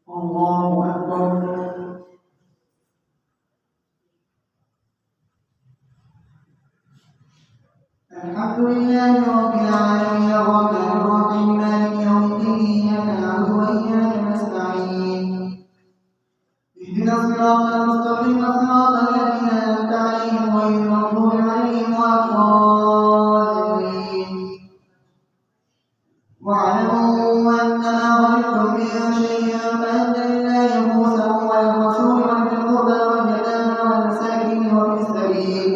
الله أكبر. الحمد لله رب العالمين الرحمن الرحيم مالك يوم الدين إياك نعبد وإياك نستعين اهدنا الصراط المستقيم صراط الذين أنعمت عليهم غير المغضوب عليهم ولا الضالين. واعلموا أنما غنمتم من شيء فأن لله خمسه وللرسول ولذي القربى واليتامى والمساكين وابن السبيل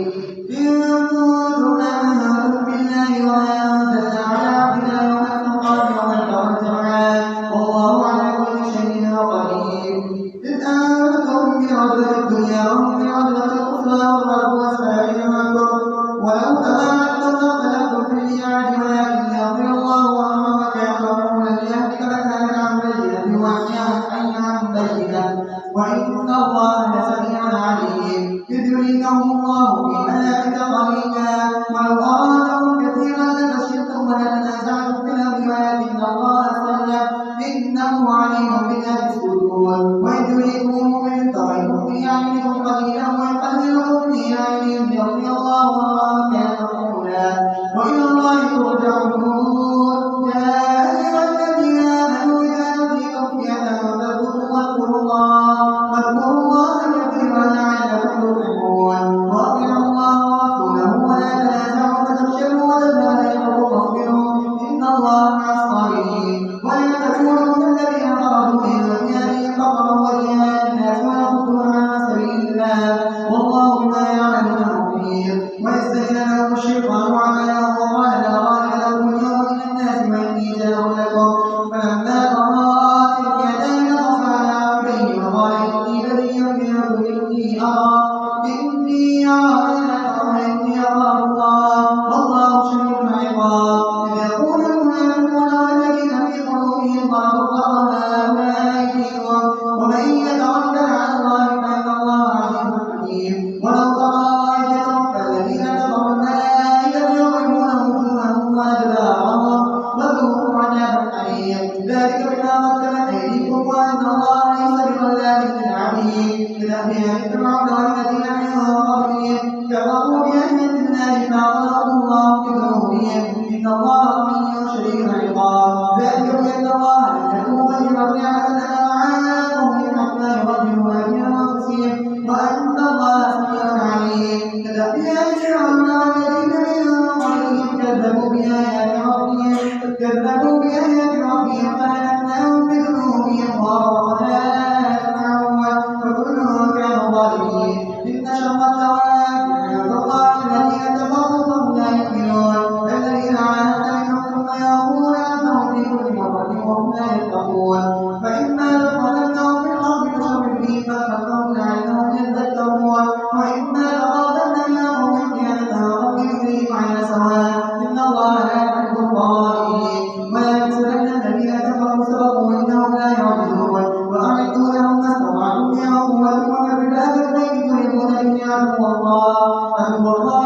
إن كنتم آمنتم بالله وما أنزلنا على عبدنا يوم الفرقان يوم التقى الجمعان والله على كل شيء قدير. إذ أنتم بعدوة الدنيا وهم بعدوة الأخرى والرب أسفل منكم ولو تواعدتم لاختلفتم في الميعاد ولكن يغفر الله أمرا وكان غفورا ليهلك من هلك عن بينة ويحيى من حي عن بينة وإن الله لسميع عليم. إذ يريكهم الله في منامك قليلا ولو أرادهم كثيرا لفشلتم ولتنازعتم في الأمر ولكن الله سلم إنه عليم بذات الصدور. وإذ يريكمهم إذ التقيتم في أعينكم قليلا ويقللكم في أعينهم ليغفر الله أمرا كان مفعولا وإلى الله ترجع الأمور. يا أيها الذين آمنوا إذا لقيتم فئة فاثبتوا واذكروا الله كثيرا لعلكم تفلحون. وأطيعوا الله ورسوله ولا تنازعوا فتفشلوا وتذهب ريحكم واصبروا إن الله مع الصابرين. ولا تكونوا كالذين خرجوا من ديارهم بطرا ورئاء الناس ويصدون عن سبيل الله والله بما يعملون محيط. وإذ زين لهم الشيطان أعمالهم وقال لا غالب لكم اليوم من الناس وإني جار لكم فلما تراءت الفئتان نقص على عقبيه وقال إني بريء منكم إني أخاف الله والله شديد العقاب. إذ يقول المنافقون والذين في قلوبهم مرض غر هؤلاء دينهم ومن يتوكل على الله فإن الله عزيز حكيم. ولو ترى إذ يتوفى الذين كفروا الملائكة يضربون وجوههم وأدبارهم وذوقوا عذاب الحريق ذلك بما قدمت أيديكم وأن الله ليس بظلام للعبيد. كدأب آل فرعون والذين من قبلهم كفروا بآيات الله فأخذهم الله بذنوبهم إن الله قوي شديد العقاب. ذلك بأن الله لم يكن مغيرا نعمة أنعمها على قوم حتى يغيروا ما بأنفسهم وأن الله سميع عليم. كدأب آل فرعون والذين من قبلهم كذبوا بآيات ربهم فأهلكناهم بذنوبهم وأغرقنا آل فرعون وكلهم كانوا ظالمين. إن شر الدواب عند الله الذين كفروا فهم لا يؤمنون الذين عاهدت منهم ثم يأخذون عنهم في كل مرة وهم لا يتقون. فإما تدخلنهم في الأرض فشرد بهم فأخذهم لعلهم يذكرون وإما تخافن من قوم خيانة فأرسل إليهم على سواء إن الله لا يحب الظالمين. ولا يحسبن الذين كفروا سبقوا إنهم لا يعجزون وأعدوا لهم ما استطعتم من قوة ومن رباط الخيل ترهبون به عدو الله وعدوكم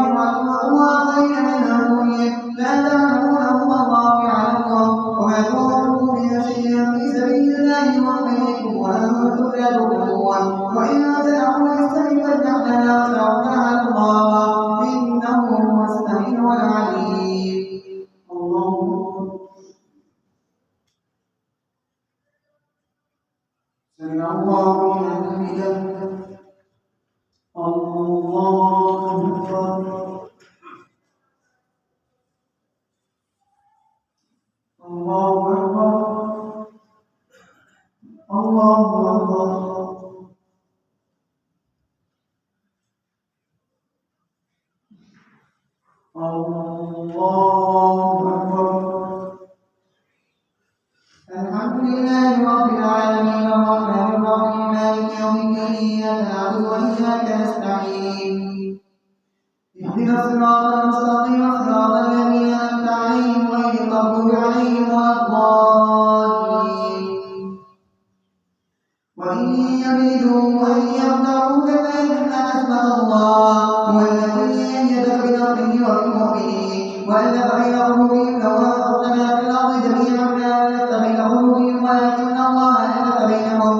وآخرين من دونهم لا تعلمونهم الله يعلمهم وما تنفقوا من شيء في سبيل الله يوفيكم وأنتم لا تظلمون. وإن تدعوا للسبيل فاتقنا وتوكل على الله إنه هو السميع العليم. الله سمع الله لمن حمده. الله أكبر. الله أكبر. الله أكبر. الله أكبر. الحمد لله رب العالمين الرحمن الرحيم مالك يوم الدين إياك نعبد وإياك نستعين اهدنا الصراط المستقيم صراط الذين أنعمت عليهم غير المغضوب عليهم ولا الضالين. وإن يريدوا أن يخدعوك فإن حسبك الله هو الذي أيدك بنصره وبالمؤمنين وألف بين قلوبهم لو أنفقت ما في الأرض جميعا ما ألفت بين قلوبهم ولكن الله ألف بينهم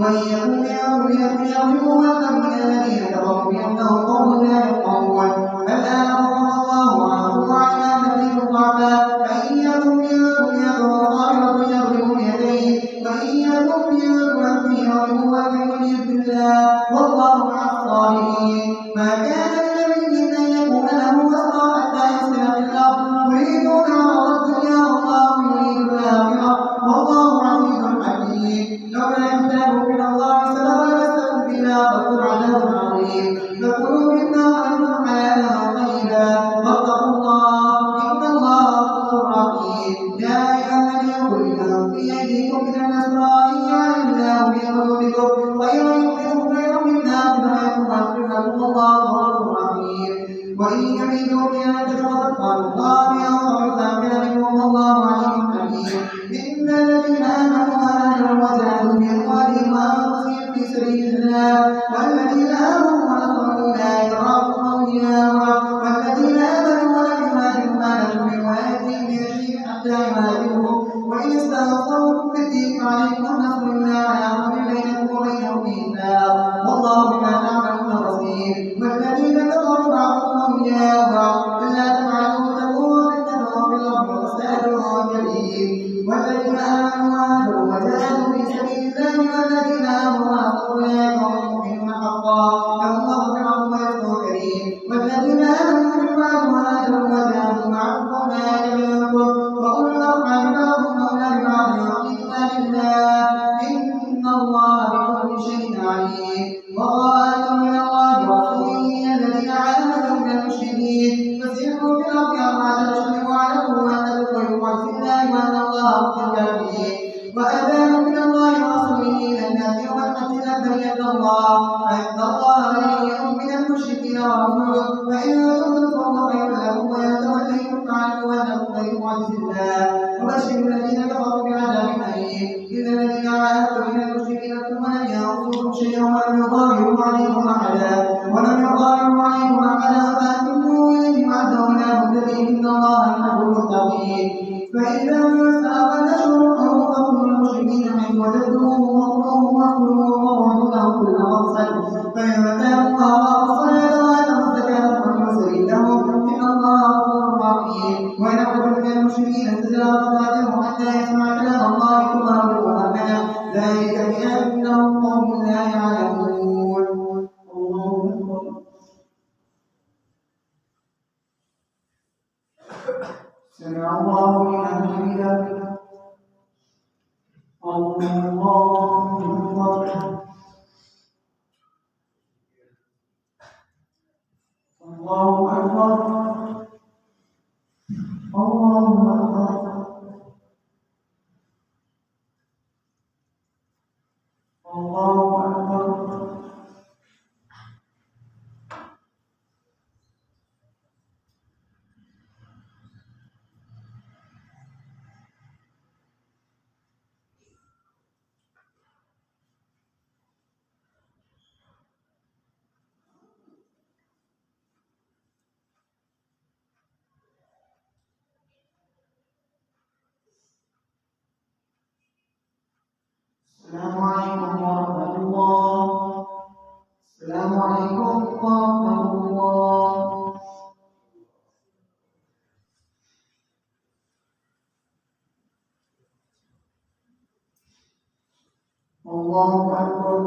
وإن يكن منهم مئة يغلبوا ألفا من الذين كفروا بأنهم قوم لا يفقهون الآن خفف الله عنكم وعلم أن فيكم ضعفا فإن يكن منكم مئة صابرة يغلبوا مئتين وإن يكن منكم ألف يغلبوا ألفين بإذن الله والله مع الصابرين ما كان لنبي أن يكون له أسرى حتى يسلم في الأرض يريدون عرض الدنيا والله يريد الآخرة والله عزيز حكيم لولا كتاب من الله سبق لمسكم فيما أخذتم عذاب عظيم فكلوا مما غنمتم حلالا طيبا واتقوا الله إن الله غفور رحيم يا أيها الذين قل في أيديكم من الأسرى إن يعلم الله في قلوبكم خيرا يؤتكم خيرا مما أخذتم ويغفر لكم والله غفور رحيم وإن يريدوا خيانتك فقد الله من أطاع منكم والله عليم حكيم إن الذين آمنوا وجاهدوا بأموالهم وأنفسهم في سبيل الله والذين آمنوا ونصروا أولئك بعضهم أولياء بعض والذين آمنوا ولم يهاجروا ما لكم من ولايتهم من شيء حتى يهاجروا وإن استنصروكم في الدين فعليكم النصر إلا على قوم بينكم وبينهم ميثاق والله بما تعملون بصير والذين كفروا بعضهم أولياء بعض إلا تفعلوا تكون فتنة في الأرض وفساد كبير والذين آمنوا وهاجروا وجاهدوا في سبيل الله والذين آمنوا ونصروا أولئك هم المؤمنون حقا لهم مغفرة ورزق كريم والذين آمنوا من بعد وهاجروا وجاهدوا معكم أولئك منكم وأولو الأرحام بعضهم أولى ببعض في كتاب الله إن الله بكل شيء عليم وراءكم من الله ورسوله الذين عاهدوا من المشركين فسيحوا في الأرض أربعة أشهر واعلموا أنكم غير معجز الله وأن الله مخزي الكافرين وأذان من الله ورسوله إلى الناس يوم الحج الأكبر أن الله بريء من المشركين ورسوله فإن تؤمنوا فهو خير لكم وإن توليتم فاعلموا أنكم غير معجز الله وبشر الذين كفروا بعذاب أليم إذا الذين عاهدتم من المشركين ثم لم ينصركم شيئا ولم يظاهروا عليكم أحدا فأتموا إليهم عهدهم لا بد به إن الله يحب المتقين فإذا سأل الأشهر الحرم فاقتلوا المشركين حيث وجدتموهم واقتلوهم واقتلوهم وقعدوا لهم كل مرصد فإن تابوا وأقاموا الصلاة وآتوا الزكاة فخلوا سبيلهم إن الله غفور رحيم وإن أحد من المشركين استجارك فأجره حتى يسمع كلام الله ثم أمره مؤمنا ذلك بأنهم قوم لا يعلمون الله أكبر سمع الله لمن حمده الله أكبر الله أكبر الله أكبر الله أكبر السلام عليكم ورحمة الله السلام عليكم ورحمة الله الله أكبر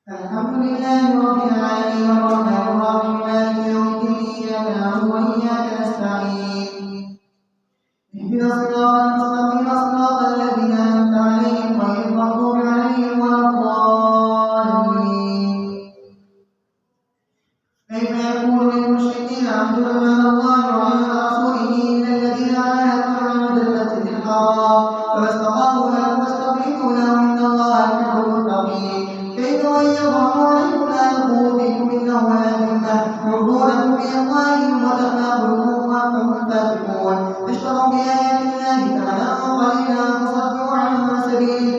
الحمد لله رب العالمين الرحمن الرحيم مالك يوم الدين إياك نعبد وإياك نستعين اهدنا الصراط المستقيم صراط الذين أنعمت عليهم غير المغضوب عليهم ولا الضالين كيف يكون للمشركين عهد أمام الله وعند رسوله إلا الذين عاهدتم عند المسجد الحرام فما استقاموا له فاستقيموا له إن الله يحب المتقين كيف وإن يظهروا عليكم لا يرقبوا فيكم إلا ولا ذمة يرضونكم بأموالهم وتأبى قلوبهم وأنتم فاسقون اشتروا بآيات الله ثمنا قليلا فصدوا عن سبيله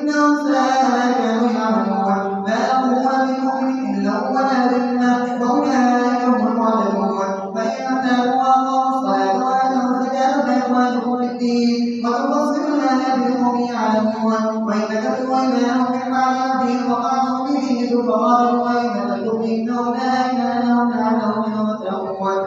إنهم ساء ما كانوا يعملون لا يرقبون في مؤمن إلا ولا ذمة وأولئك هم المعتدون فإن تابوا وأقاموا الصلاة وآتوا الزكاة فإخوانكم في الدين وتفصل الآيات لقوم يعلمون وإن كفروا إيمانهم من بعد عهدهم وقعدوا به فقاتلوا أئمة الكفر إنهم لا إله لهم لعلهم يتقون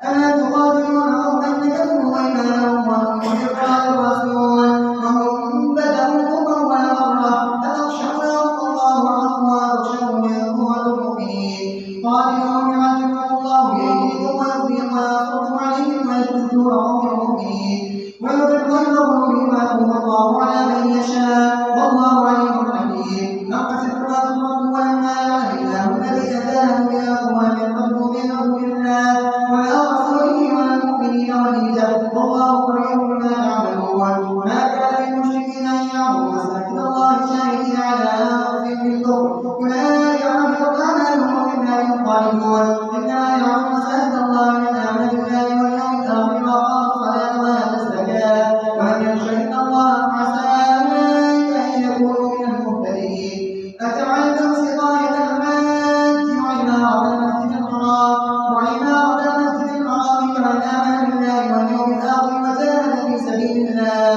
ألا تقاتلون قوما كفروا إيمانهم وهم بلقاء الرسول وهم بدأوكم أول مرة أتخشونهم الله أقوى تخشون إن كنتم مؤمنين قاتلوهم يعلمكم الله بأيديكم ويخزيكم وينصركم عليهم ويشفي صدور قوم مؤمنين ويذل غيرهم بما يقول الله على من يشاء والله عليم حكيم أم حسبتم أن تتركوا ولما يعلم الله الذين جاهدوا منكم ولم يرتدوا بأمر الله ولا رسوله ولا المؤمنين وليدا والله خبير بما تعملون ما كان للمشركين أن يعبدوا مساجد الله شاهدين على أنفسهم بالكفر أولئك حبطت أعمالهم وفي النار خالدون إنما يعبد مساجد الله من آمن بالله واليوم الآخر وأقام الصلاة وآتى الزكاة ومن يخش إن الله عسى أولئك أن يكونوا من المهتدين أجعلتم سقاية الحاج وعمارة المسجد الحرام كمن آمن بالله واليوم الآخر وجاهد في سبيل الله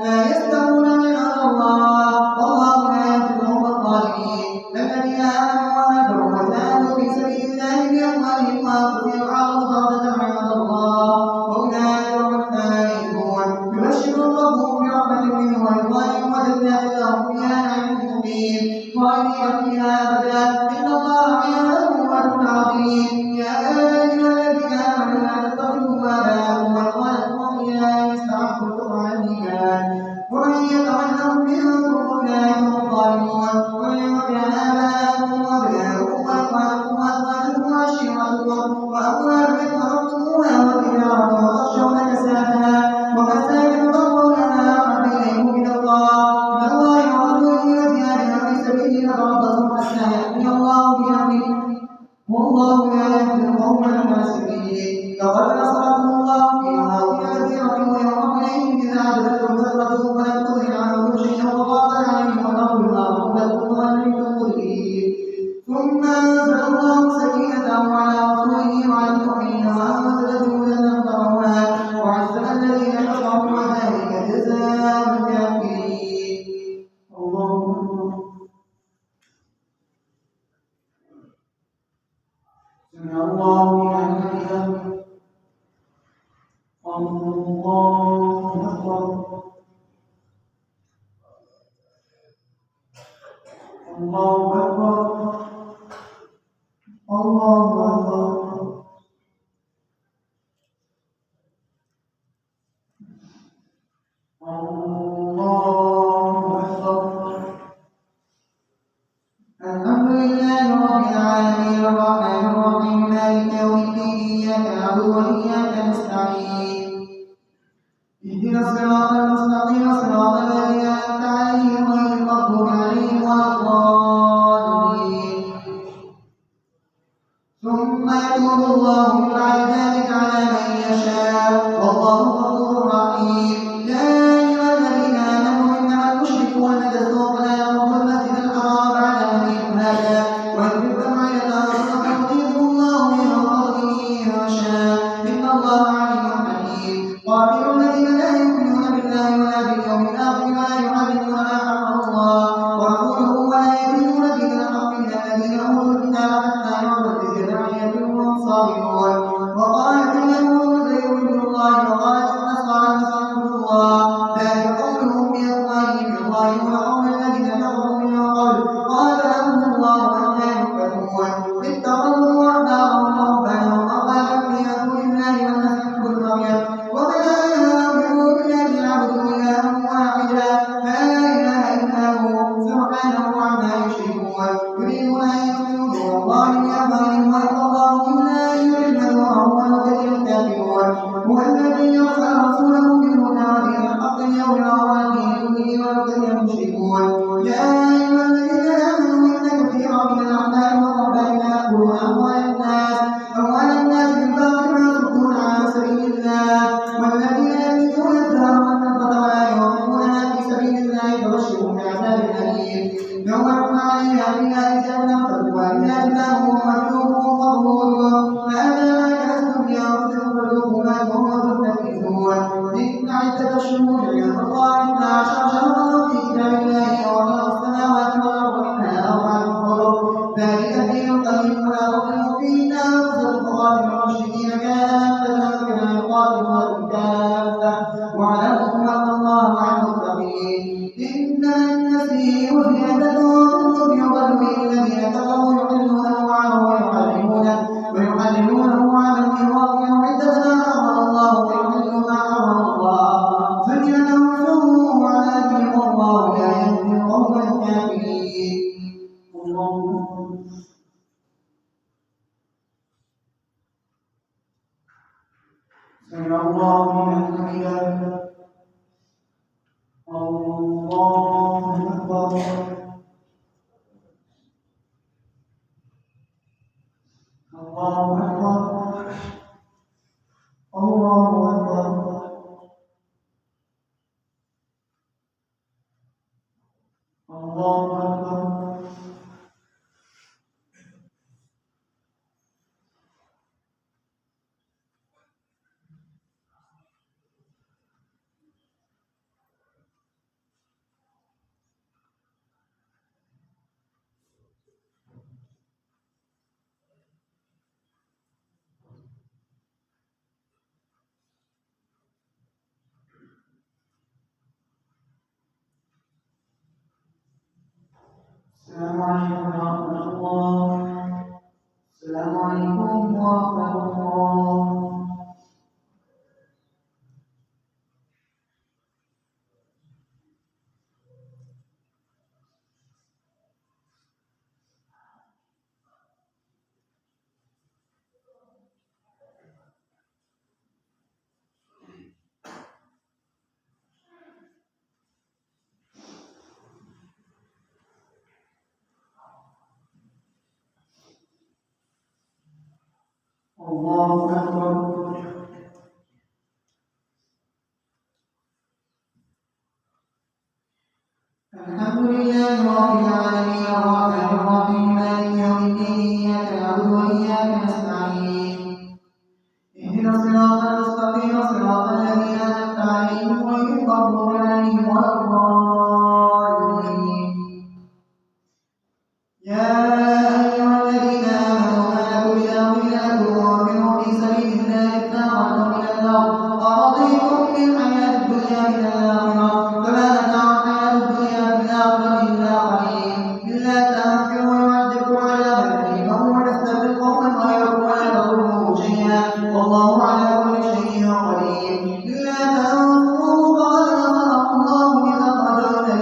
لا يستوون عند الله والله لا يهدي القوم الظالمين الذين آمنوا وهاجروا وجاهدوا في سبيل الله بأموالهم وأنفسهم أعظم درجة عند الله وأولئك هم الفائزون يبشرهم ربهم برحمة منه ورضوان وجنات لهم فيها نعيم مقيم خالدين فيها أبدا إن الله عنده أجر عظيم يا أيها الذين آمنوا لا تتخذوا آباءكم وإخوانكم أولياء يستحبوا الكفر على الإيمان ومن يتولهم منكم فأولئك هم الظالمون ومن يطع آباءكم وأبناءكم وإخوانكم وأزواجكم وعشيرتكم وأموال اقترفتموها وتجارة تخشون كسادها ومساكن ترضونها أحب إليكم من الله ورسوله وجهاد في سبيله فتربصوا حتى يأتي الله بأمره والله لا يهدي القوم الفاسقين لقد نصركم الله في مواطن كثيرة ويوم حنين إذا أعجبتكم كثرتكم فلم تغن عنكم شيئا وضاقت عليكم الأرض بما رحبت وأنتم مدبرين ثم أنزل الله سكينته على رسوله وعلى المؤمنين وأنزل جنودا لم تروها وعذب الذين كفروا وذلك جزاء الكافرين. الله أكبر. سمع الله لمن حمده. الله أكبر. الله أكبر. الله أكبر. الله أكبر. الحمد لله رب العالمين الرحمن الرحيم مالك يوم الدين إياك نعبد وإياك نستعين اهدنا الصراط المستقيم صراط الذين أنعمت عليهم غير المغضوب عليهم ولا الضالين ثم يتوب الله من بعد ذلك على من يشاء والله غفور رحيم. يا أيها الذين آمنوا إنما المشركون نجس فلا يقربوا المسجد الحرام بعد عامهم هذا وإن كنتم عيدا فيغفر الله من فضله إن شاء إن الله عليم حكيم. قاتلوا الذين لا يؤمنون بالله الشهور عند الله 12 شهرا في كتاب الله وخلق السماوات والأرض منها أربعة حرم ذلك الدين القيم ولا تظلموا فيهن أنفسكم وقاتلوا المشركين كافة كما يقاتلونكم كافة واعلموا أن الله مع المتقين إنما النسيء زيادة في الكفر يضل به الذين كفروا يحلونه عنه ويحرمونه على الواقع عدة ما حرم الله ويحلوا ما حرم الله زين لهم سوء عذابهم والله لا يهدي القوم الكافرين. سمع الله لمن حمده. الله أكبر. الله أكبر. الله أكبر. الله أكبر. السلام عليكم ورحمة الله. السلام عليكم ورحمة الله. الله أكبر. الحمد لله رب العالمين الرحمن الرحيم مالك يوم الدين إياك نعبد وإياك نستعين اهدنا الصراط المستقيم صراط الذين أنعمت عليهم غير المغضوب عليهم ولا الضالين. يا أيها الذين آمنوا ما لكم إذا قيل لكم انفروا في سبيل الله اثاقلتم إلى الأرض أرضيتم بالحياة الدنيا من الآخرة فما متاع الحياة الدنيا في الآخرة إلا قليل إلا تنفروا يعذبكم عذابا أليما ويستبدل قوما غيركم ولا تضروه شيئا والله على كل شيء قدير. إلا تنفروا فقد نصره الله إذ أخرجه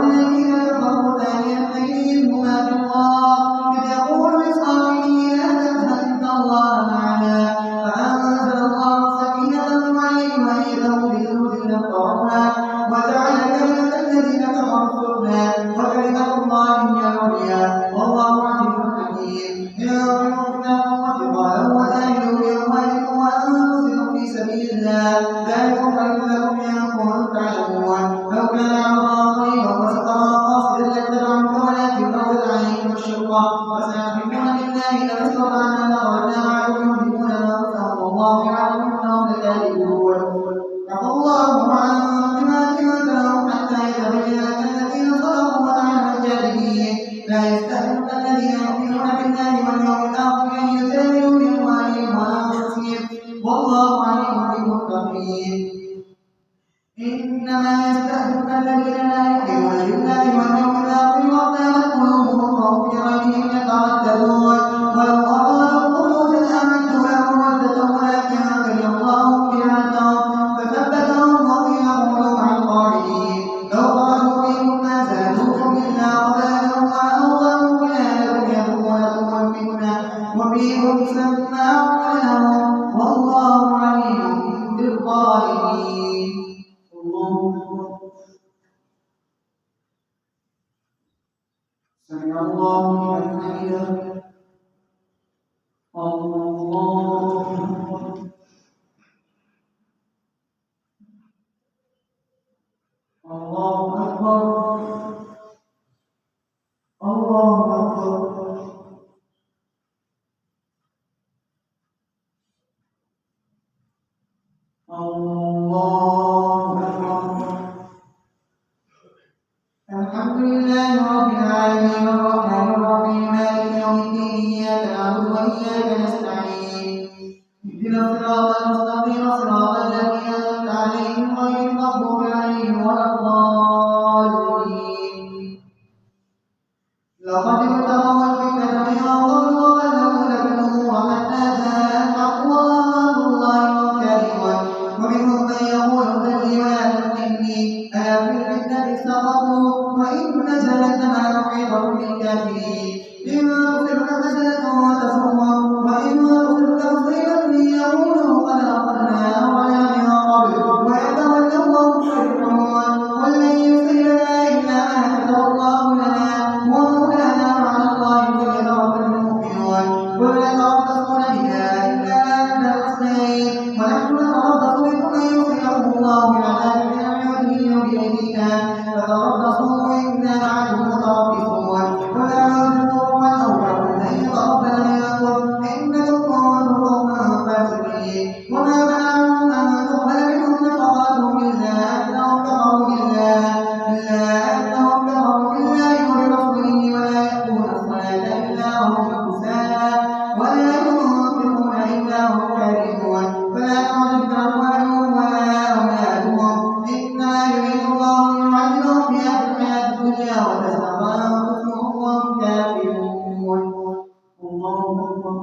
الذين كفروا ثاني اثنين هما في الغار إذ يقول لصاحبه لا تحزن إن الله معنا فأنزل الله سكينته عليه وأيده بجنود لم تروها وجعل كلمة الذين كفروا السفلى وكلمة الله هي العليا والله عزيز حكيم. انفروا خفافا وثقالا وجاهدوا بأموالكم وأنفسكم في سبيل الله ذلكم خير لكم إن كنتم تعلمون. لو كان عرضا قريبا وسفرا قاصدا لاتبعوك ولكن بعدت عليهم الشقة وسيحلفون بالله لو استطعنا لخرجنا معكم يهلكون أنفسهم والله يعلم إنهم لكاذبون. عفى الله عنهم بما كنت لهم حتى يتبين لك الذين صدقوا وتعلم الكاذبين. لا يستأذنك الذين يؤمنون بالله واليوم الآخر أن يجادلوا بأموالهم وأنفسهم والله عليم بالمتقين. إنما يستأذنك الذين لا يؤمنون بالله واليوم الآخر وارتابت قلوبهم وهم في ريبهم يترددون ولو أرادوا خروجا أعدوا له عدة ولكن كره الله بعثهم فثبتهم وقيل قولوا مع القاعدين. لو خرجوا فيكم ما زادوكم إلا خبالا وأوضعوا خلالكم يبغونكم الفتنة وفيكم سماعون لهم والله عليم بالظالمين. سمع الله لمن حمده. الله أكبر. الله أكبر. الله أكبر. الله الله بعذاب من عباده وبأيدينا فتربصوا إنا معكم متربصون قل أعوذ برحمن أو لكم أن يتقبل منكم إنكم كنتم قوما فاسقين وما منعهم أن تقبل منهم نفقاتهم إلا أنهم كفروا بالله وبرسوله ولا يأتون الصلاة إلا وهم كسالى ولا ينفقون إلا هم كارهون فلا تعجبك أموالهم ولا أولادهم إنما يريد الله أن يعذبهم بها في الحياة الدنيا وتزهق أنفسهم وهم كافرون. الله أكبر.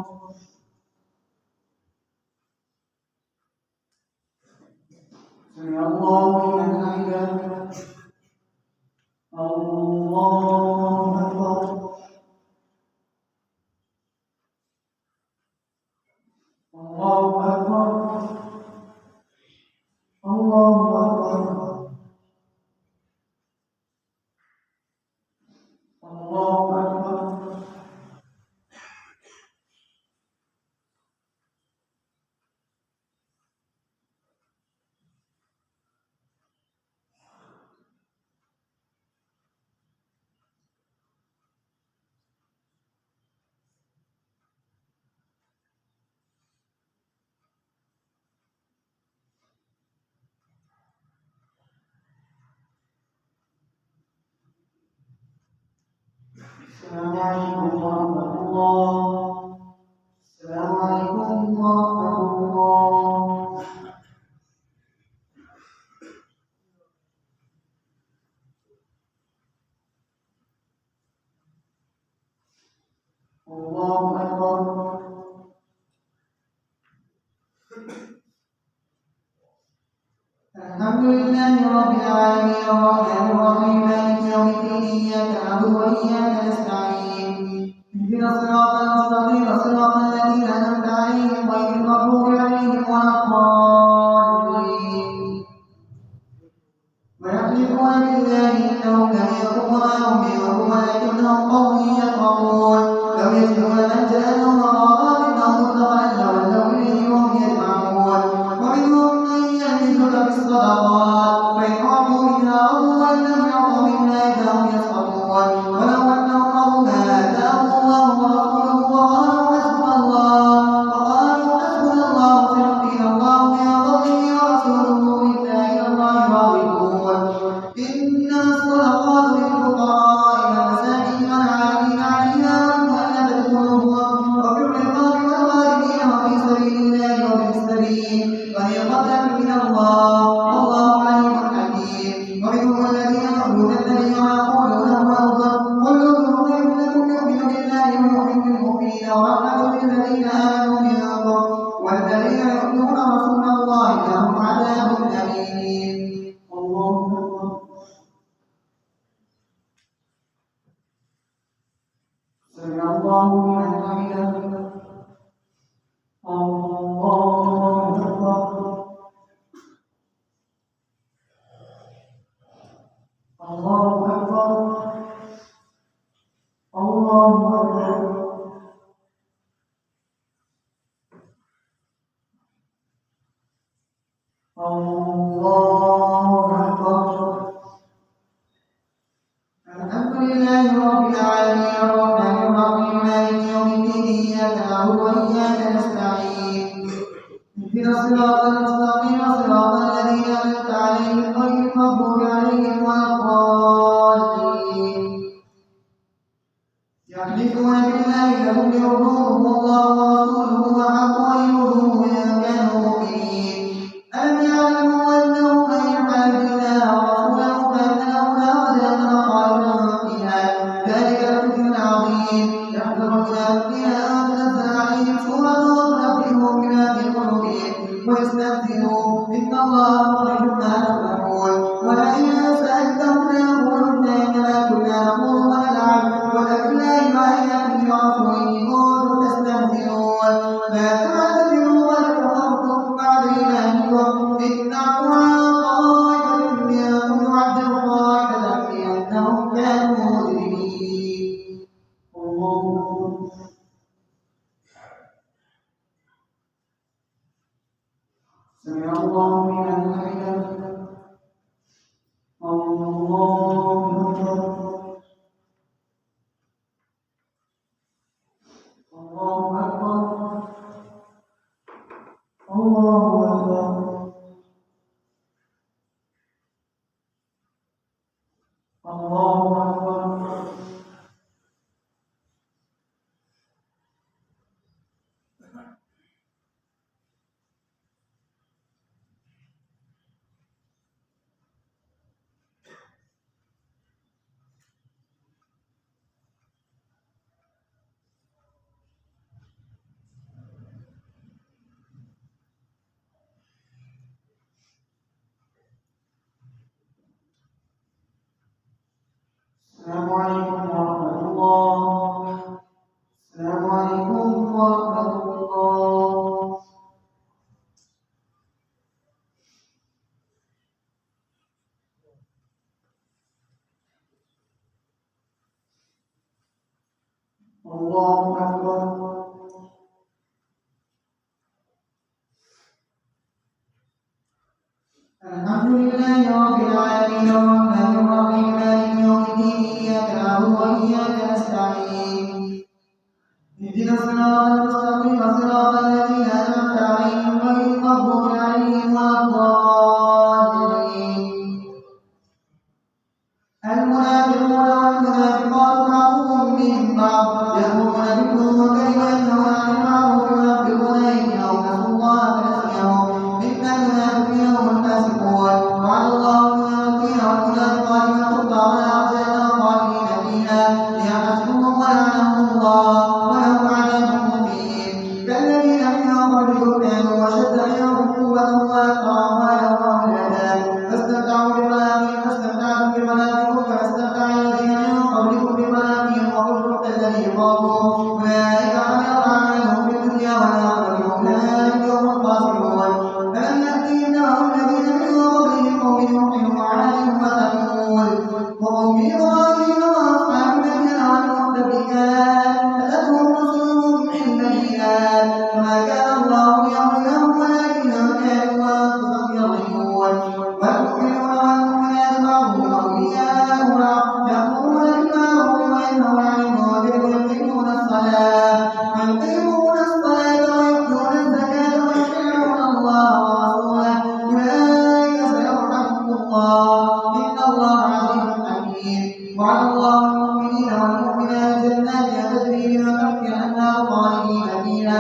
سمع الله لمن حمده. الله أكبر. الله أكبر. الله أكبر. الله أكبر. السلام عليكم ورحمة الله. السلام عليكم ورحمة الله. الله أكبر. الحمد لله رب العالمين الرحمن الرحيم مالك يوم الدين إياك نعبد وإياك نستعين اهدنا الصراط المستقيم صراط الذين أنعمت عليهم غير المغضوب عليهم ولا الضالين ويحلفون بالله إنهم لمنكم وما هم منكم ولكنهم قوم يفرحون لو يجدون ملجأ أو مغارات أو مدخلا لولوا إليه وهم يجمعون ومنهم من يلمزك في الصدقات فإن أعطوا منها رضوا وإن لم يعطوا منها إذا هم يسخطون ولو أنهم رضوا ما آتاهم الله ورسوله وقالوا حسبنا الله سيؤتينا الله من فضله ورسوله إنا إلى الله راغبون إنما الصدقات للفقراء والمساكين والعاملين عليها والمؤلفة قلوبهم وفي الرقاب والغارمين وفي سبيل الله وفي السبيل فريضة من الله والله عليم حكيم ومنهم الذين يؤذون النبي ويقولون هو أذن قل أذن خير لكم يؤمن بالله ويؤمن بالمؤمنين ورحمة للذين آمنوا منكم والذين يؤذون رسول الله لهم عذاب أليم. الله أكبر. سمع الله لمن حمده. الله أكبر. الله أكبر. الله أكبر. الله أكبر. الحمد لله رب العالمين الرحمن الرحيم مالك يوم الدين إياك نعبد وإياك نستعين اهدنا الصراط المستقيم صراط الذين أنعمت عليهم غير المغضوب عليهم ولا الضالين يحلفون بالله لهم ليرضوهم والله ورسوله وحق أن يرضوه إن كانوا مؤمنين ألم يعلموا أنه من يحارب الله ورسوله فإن له نار جهنم خالدا فيها ذلك الخزي العظيم يحذر المنافقين أن تنزل عليهم سورة تنبئهم بما في قلوبهم ويستهزئون إن الله مخرج ما يكتمون ولئن سألتهم ليقولن إنما كنا نخوض ونلعب قل بالله وآياته ورسوله كنتم تستهزئون لا تعتذروا قد كفرتم بعد إيمانكم إن نعفو عن طائفة منكم نعذب طائفة بأنهم كانوا مجرمين. الله أكبر. سمع الله لمن حمده. الله أكبر. الحمد لله رب العالمين الرحمن الرحيم مالك يوم الدين إياك نعبد وإياك نستعين اهدنا الصراط المستقيم صراط الذين أنعمت عليهم غير المغضوب عليهم ولا الضالين. المنافقون والمنافقات بعضهم من بعض يأمرون بالمنكر وينهون عن المعروف ويقبضون أيديهم نسوا الله فنسيهم إن المنافقين هم الفاسقون. وعلى الله المنافقين والمنافقات والكفار والأعداء خالدين فيها ليحسبهم ولعنهم الله ولهم عذاب مقيم. كالذين من قبلكم كانوا أشد منهم قوة وأكثر أموالا وأولادا فاستمتعوا بخلاقهم فاستمتعتم بخلاقكم كما استمتع الذين من قبلكم بخلاقهم وغرهم كالذي خاضوا أولئك حبطت أعمالهم في الدنيا والآخرة وأولئك هم الخاسرون. فلم يأتهم نبأ الذين من قبلهم قوم نوح وعاد وثمود وقوم إبراهيم وأصحاب مدين والمؤتفكات أتتهم رسلهم بالبينات فما كان الله ليظلمهم ولكن كانوا أنفسهم يظلمون. والمؤمنون والمؤمنات بعضهم أولياء بعض يأمرون بالمعروف وينهون عن المنكر ويقيمون الصلاة ويؤتون الزكاة ويطيعون الله ورسوله أولئك سيرحمهم الله إن الله عزيز حكيم. وعلى الله المؤمنين والمؤمنات جنات تجري من تحتها الأنهار خالدين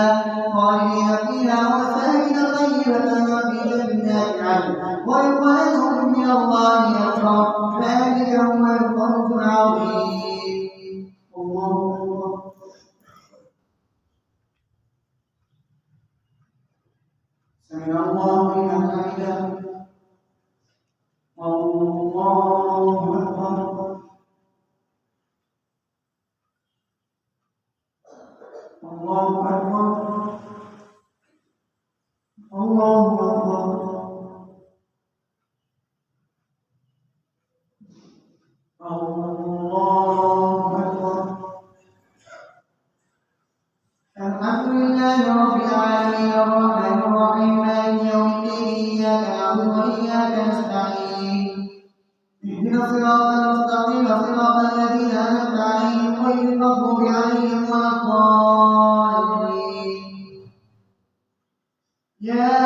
فيها ومساكن طيبة في جنات عدن ورضوان من الله أكبر ذلك هو الفوز العظيم. الله أكبر. سمع الله لمن حمده. الله أكبر. الله أكبر. الله أكبر. الله أكبر. الحمد لله رب العالمين الرحمن الرحيم مالك يوم الدين إياك نعبد وإياك نستعين اهدنا الصراط المستقيم صراط الذين أنعمت عليهم غير المغضوب عليهم ولا الضالين. يا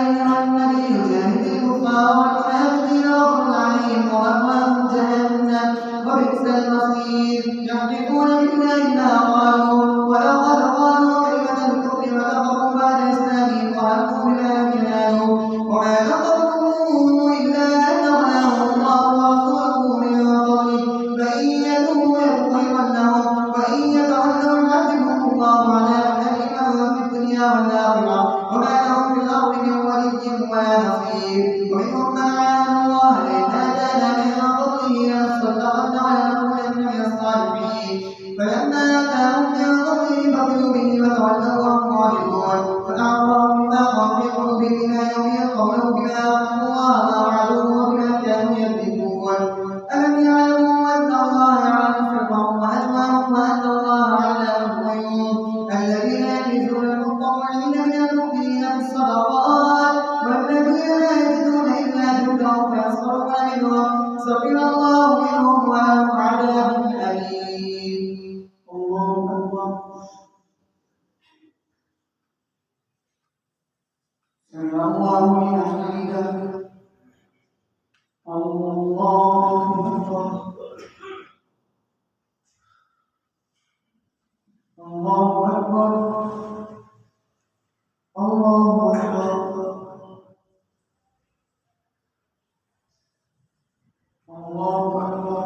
أيها النبي جاهد الكفار والمنافقين واغلظ عليهم ومأواهم جهنم وبئس المصير. يحلفون بالله ما قالوا ولقد قالوا كلمة الكفر وكفروا بعد إسلامهم وهموا بما لم ينالوا وما نقموا إلا أن أغناهم الله ورسوله من فضله فإن يتوبوا يك خيرا لهم وإن يتولوا يعذبهم الله عذابا أليما في الدنيا والآخرة وما لهم في الأرض من ولي ولا نصير. ومنهم من عاهد الله لئن آتانا من فضله لنصدقن ولنكونن من الصالحين فلما آتاهم من فضله بخلوا به وتولوا وهم معرضون. فأعطاهم نفاقا في قلوبهم إلى يوم يلقونه بما أخلفوا الله ما وعدوه وبما كانوا يكذبون. ألم يعلموا أن الله يعلم سرهم ونجواهم وأن الله علام الغيوب. الذين يكنزون المطوعين من المؤمنين في الصدقات والذين لا يجدون إلا جهدهم فيسخرون منهم سخر الله منهم ولهم عذاب أليم. الله أكبر. سمع الله لمن حمده. الله أكبر. الله أكبر. الله أكبر. الله أكبر.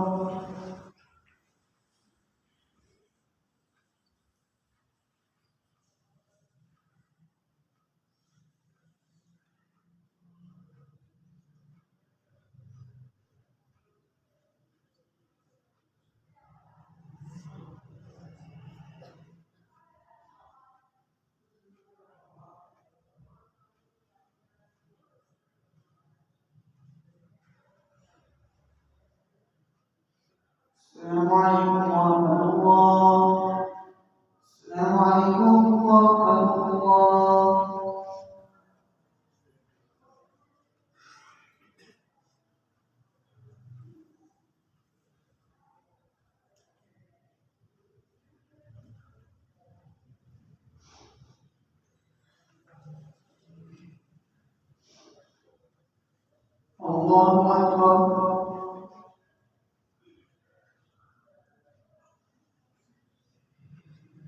الله أكبر.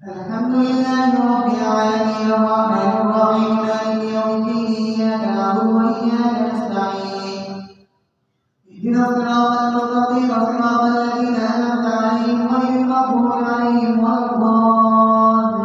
الحمد لله رب العالمين الرحمن الرحيم مالك يوم الدين إياك نعبد وإياك نستعين اهدنا الصراط المستقيم صراط الذين أنعمت عليهم غير المغضوب عليهم ولا الضالين.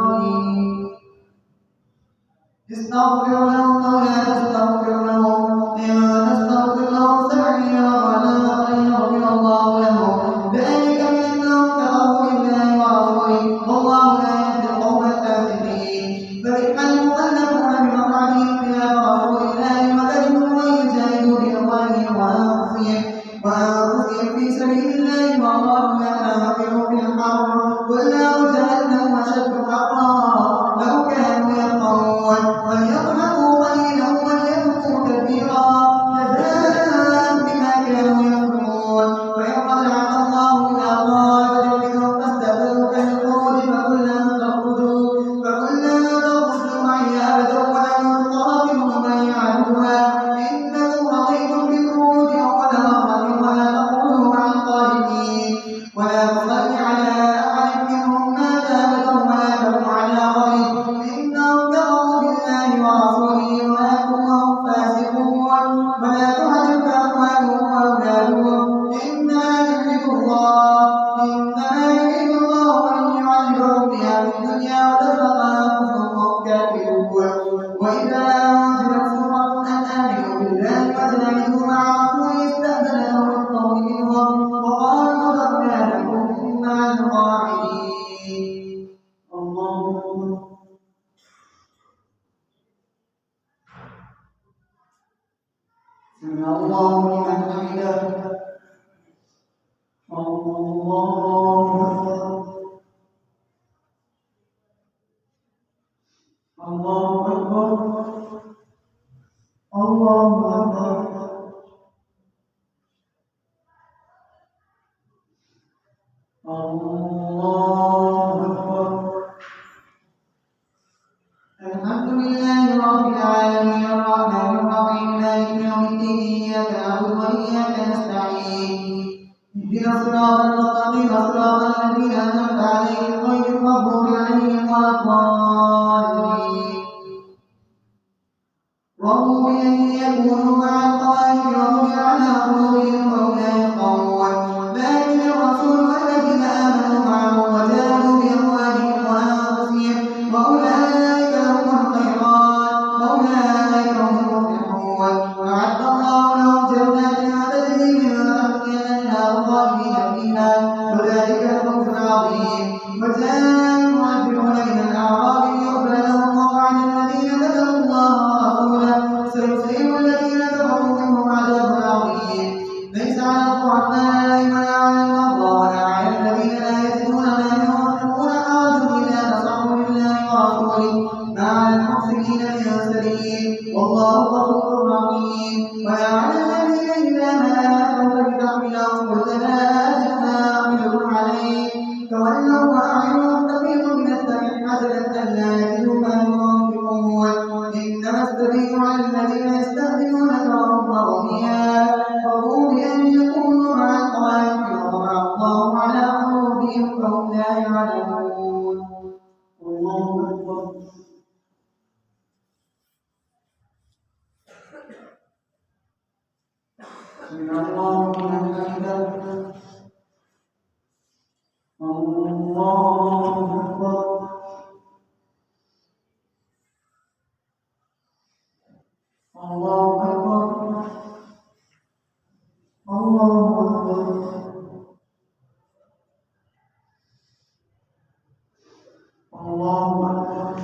استغفر لهم أو لا تستغفر لهم إن تستغفر لهم 70 مرة فلن يغفر الله لهم ذلك بأنهم كفروا بالله ورسوله والله لا يهدي القوم الفاسقين. فرح المخلفون بمقعدهم خلاف رسول الله وكرهوا أن يجاهدوا بأموالهم وأنفسهم في سبيل الله والله لا تنفروا في الحر قل نار جهنم أشد حرا لو كانوا يفقهون وليضحكوا قليلا وليبكوا كثيرا جزاء بما كانوا يكفرون. ويوم جعل الله إلى طائفة منهم فاستأذنوا كالخروج فقلنا تخرجوا معي أبدا ولن تقاتلوا معي عدوا إنكم رضيتم بالخروج أول مرة ولا تقولوا مع الخالدين ولا تصل على أحد منهم مات أبدا ولا تقم على قبره إنهم كفروا بالله ورسوله وهم فاسقون. ولا تعجبك أموالهم وأولادهم إنما يريد الله أن يعذبهم بها في الدنيا وتزهق أنفسهم وهم كافرون. وإذا أنزلت سورة أن آمنوا بالله وجاهدوا مع رسوله استأذن لهم القوم منهم وقالوا ذرنا لكم مع القاعدين. الله أكبر. سمع الله لمن حمده. الله أكبر. الله أكبر. الله أكبر. الله أكبر. الحمد لله رب العالمين الرحمن الرحيم مالك يوم الدين إياك نعبد وإياك نستعين اهدنا الصراط المستقيم صراط الذين أنعمت عليهم غير المغضوب عليهم ولا الضالين. رضوا بأن يكونوا مع الخوارج وطبع على قلوبهم فهم لا يفقهون. لكن الرسول والذين آمنوا معه وجاهدوا بأموالهم وأنفسهم وأولئك لهم الخيرات وأولئك هم المفلحون. أعد الله لهم جنات تجري من تحتها الأنهار خالدين فيها وذلك الفوز العظيم. وجاء المهاجرون من الأعراب ليغفر لهم وقعد الذين كفروا الله ورسوله سيصيب الذين كفروا منهم عذاب عظيم. ليس على الضعفاء ولا على المرضى ولا على الذين لا يجدون ما ينفقون حرج إذا نصحوا لله ورسوله ما على المحسنين من سبيل والله غفور رحيم. ولا على الذين إذا ما أتوك لتحملهم قلت لا أجد ما أحملكم عليه تولوا وأعينهم تفيض من الدمع حزنا ألا يجدوا ما ينفقون. إنما السبيل على الذين يستأذنونك وهم أغنياء رضوا بأن يكونوا مع الخوارج وطبع الله على قلوبهم فهم لا يعلمون. الله أكبر. سمع الله لمن حمده. الله أكبر. الله أكبر. الله أكبر. الله أكبر.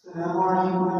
السلام عليكم